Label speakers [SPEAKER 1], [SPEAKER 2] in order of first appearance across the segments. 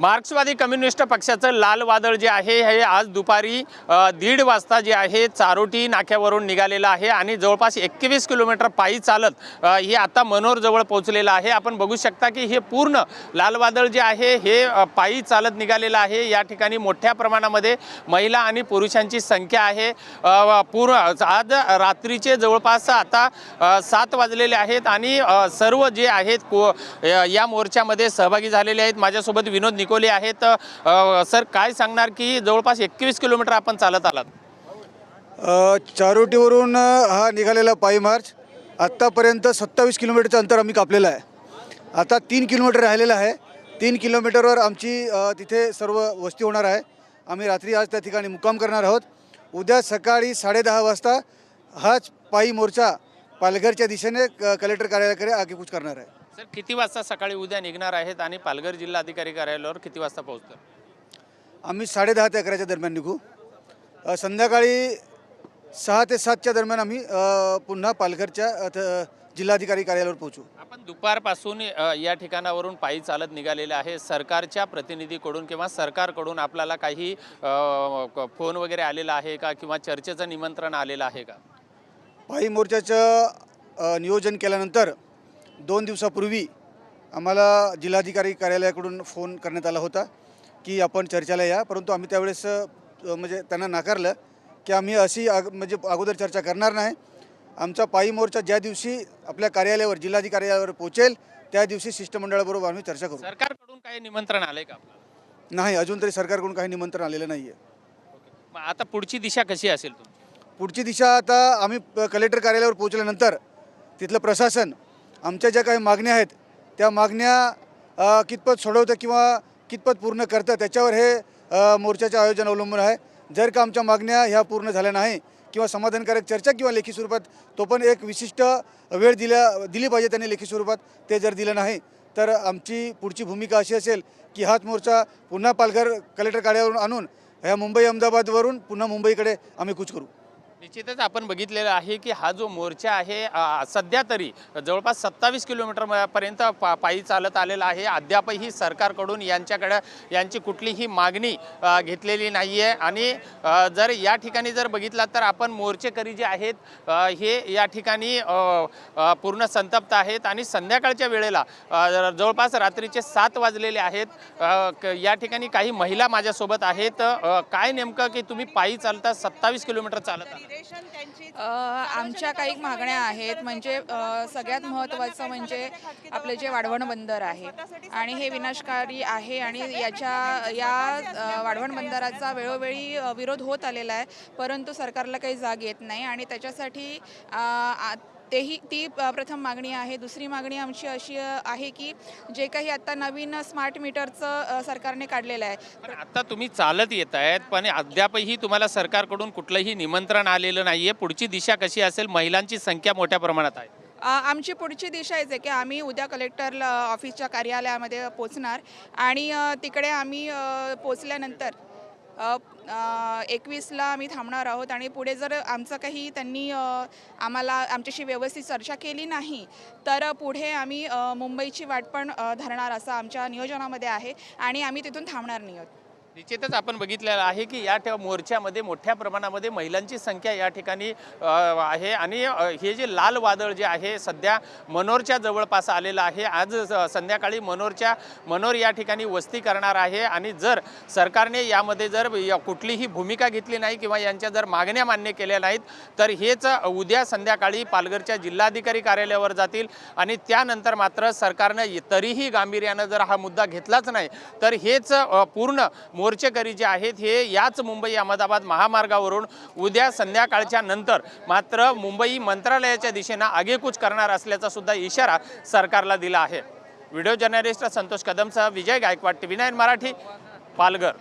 [SPEAKER 1] मार्क्सवादी कम्युनिस्ट पक्षाचं लाल वादळ जे आहे हे आज दुपारी 1:30 वाजता जे आहे चारोटी नाक्यावरून निघालेलं आहे आणि जवळपास 21 किलोमीटर पायी चालत हे आता मनोर जवळ पोहोचलेलं आहे। आपण बघू शकता की हे पूर्ण लाल वादळ जे आहे हे पायी चालत निघालेलं आहे। या ठिकाणी मोठ्या प्रमाणामध्ये महिला आणि पुरुषांची संख्या आहे। पूर्ण आज रात्रीचे जवळपास आता 7 वाजलेले आहेत आणि सर्व जे आहेत या मोर्चामध्ये सहभागी झालेले आहेत। माझ्यासोबत विनोद निकोले आहेत। सर काय सांगणार की जवळपास 21 किलोमीटर आपण चालत आलात?
[SPEAKER 2] चारोटीवरून हा निघालेला पायी मार्च आत्तापर्यंत 27 किलोमीटरचं अंतर आम्ही कापलेलं आहे। आता 3 किलोमीटर राहिलेलं आहे। 3 किलोमीटरवर आमची तिथे सर्व वस्ती होणार आहे। आम्ही रात्री आज त्या ठिकाणी मुक्काम करणार आहोत। उद्या सकाळी 10:30 वाजता हाच पायी मोर्चा पालघरच्या दिशेने कलेक्टर कार्यालयाकडे आगेकूच करणार आहे।
[SPEAKER 1] सर किती वाजता सकाळी उद्या निघणार आहेत आणि पालघर जिल्हाधिकारी कार्यालयावर किती वाजता पोहोचतात?
[SPEAKER 2] आम्ही 10:30 ते 11च्या दरम्यान निघू। संध्याकाळी 6 ते 7च्या दरम्यान आम्ही पुन्हा पालघरच्या जिल्हाधिकारी कार्यालयावर पोहोचू।
[SPEAKER 1] आपण दुपारपासून या ठिकाणावरून पायी चालत निघालेले आहे। सरकारच्या प्रतिनिधीकडून किंवा सरकारकडून आपल्याला काही फोन वगैरे आलेला आहे का किंवा चर्चेचं निमंत्रण आलेलं आहे का?
[SPEAKER 2] पायी मोर्चाचं नियोजन केल्यानंतर 2 दिवसापूर्वी आम्हाला जिल्हाधिकारी कार्यालयाकडून फोन करण्यात आला होता की आपण चर्चेला या, परंतु आम्ही त्यावेळेस म्हणजे त्यांना नाकारलं की आम्ही म्हणजे अगोदर चर्चा करणार नाही। आमचा पायी मोर्चा ज्या दिवशी आपल्या कार्यालयावर जिल्हाधिकारी कार्यालयावर पोहोचेल त्या दिवशी शिष्टमंडळाबरोबर आम्ही चर्चा करू।
[SPEAKER 1] सरकारकडून काही निमंत्रण आले का आपल्याला?
[SPEAKER 2] नाही, अजून तरी सरकारकडून काही निमंत्रण आलेलं नाही आहे।
[SPEAKER 1] मग आता पुढची दिशा कशी असेल तुमची?
[SPEAKER 2] पुढची दिशा आता आम्ही कलेक्टर कार्यालयावर पोहोचल्यानंतर तिथलं प्रशासन आमच्या ज्या काही मागण्या आहेत त्या मागण्या कितपत सोडवतं किंवा कितपत पूर्ण करतं त्याच्यावर हे मोर्चाचं आयोजन अवलंबून आहे। जर का आमच्या मागण्या ह्या पूर्ण झाल्या नाही किंवा समाधानकारक चर्चा किंवा लेखी स्वरूपात तो पण एक विशिष्ट वेळ दिली पाहिजे त्यांनी लेखी स्वरूपात, ते जर दिलं नाही तर आमची पुढची भूमिका अशी असेल की हाच मोर्चा पुन्हा पालघर कलेक्टर कार्यालयावरून आणून ह्या मुंबई अहमदाबादवरून पुन्हा मुंबईकडे आम्ही कूच करू।
[SPEAKER 1] निश्चितच आपण बघितलेलं आहे की हा जो मोर्चा आहे सध्या तरी जवळपास 27 किलोमीटरपर्यंत पायी चालत आलेला आहे। अद्यापही सरकारकडून यांची कुठलीही मागणी घेतलेली नाही आहे आणि जर या ठिकाणी जर बघितला तर आपण मोर्चेकरी जे आहेत हे या ठिकाणी पूर्ण संतप्त आहेत आणि संध्याकाळच्या वेळेला जवळपास रात्रीचे 7 वाजलेले आहेत। या ठिकाणी काही महिला माझ्यासोबत आहेत। काय नेमकं की तुम्ही पायी चालता 27 किलोमीटर चालत आहात?
[SPEAKER 3] आमच्या काही मागण्या आहेत, म्हणजे सगळ्यात महत्त्वाचं म्हणजे आपले जे वाढवण बंदर आहे आणि हे विनाशकारी आहे आणि या वाढवण बंदराचा वेळोवेळी विरोध होत आलेला आहे, परंतु सरकारला काही जाग येत नाही आणि त्याच्यासाठी ती प्रथम मागणी आहे। दुसरी मागणी आमची अशी आहे की जे काही आता नवीन स्मार्ट मीटरचं सरकारने काढलेलं आहे।
[SPEAKER 1] आता तुम्ही चालत येत आहेत पण अद्यापही तुम्हाला सरकारकडून कुठलंही निमंत्रण आलेलं नाहीये। पुढची दिशा कशी असेल? महिलांची संख्या मोठ्या प्रमाणात आहे।
[SPEAKER 3] आमची पुढची दिशा आहे की आम्ही उद्या कलेक्टर ऑफिसच्या कार्यालयामध्ये पोचणार आणि तिकडे आम्ही पोचल्यानंतर 21ला आम्ही थांबणार आहोत आणि पुढे जर आमचं काही त्यांनी आम्हाला आमच्याशी व्यवस्थित चर्चा केली नाही तर पुढे आम्ही मुंबईची वाट पण धरणार असं आमच्या नियोजनामध्ये आहे आणि आम्ही तिथून थांबणार नाही आहोत।
[SPEAKER 1] निश्चितच आपण बघितलेलं आहे की या मोर्चामध्ये मोठ्या प्रमाणामध्ये महिलांची संख्या या ठिकाणी आहे आणि हे जे लाल वादळ जे आहे सध्या मनोरच्या जवळपास आलेलं आहे। आज संध्याकाळी मनोर या ठिकाणी वस्ती करणार आहे आणि जर सरकारने यामध्ये जर कुठलीही भूमिका घेतली नाही किंवा यांच्या जर मागण्या मान्य केल्या नाहीत तर हेच उद्या संध्याकाळी पालघरच्या जिल्हाधिकारी कार्यालयावर जातील आणि त्यानंतर मात्र सरकारनं तरीही गांभीर्यानं जर हा मुद्दा घेतलाच नाही तर हेच पूर्ण मोर्चेकरी जे आहेत हे याच मुंबई अहमदाबाद महामार्गावरून उद्या संध्याकाळच्या नंतर मात्र मुंबई मंत्रालयाच्या दिशेने आगेकूच करणार असल्याचा सुद्धा इशारा सरकारला दिला आहे। व्हिडिओ जर्नलिस्ट संतोष कदमसह विजय गायकवाड, TV9 मराठी, पालघर।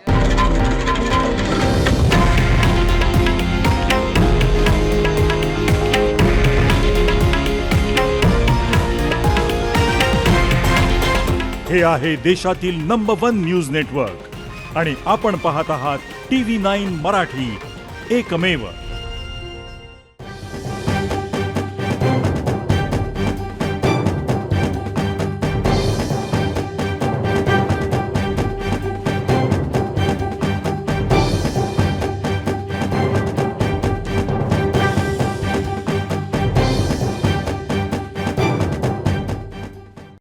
[SPEAKER 4] हे आहे देशातील नंबर 1 न्यूज नेटवर्क आणि आपण पाहत आहात TV9 मराठी, एकमेव।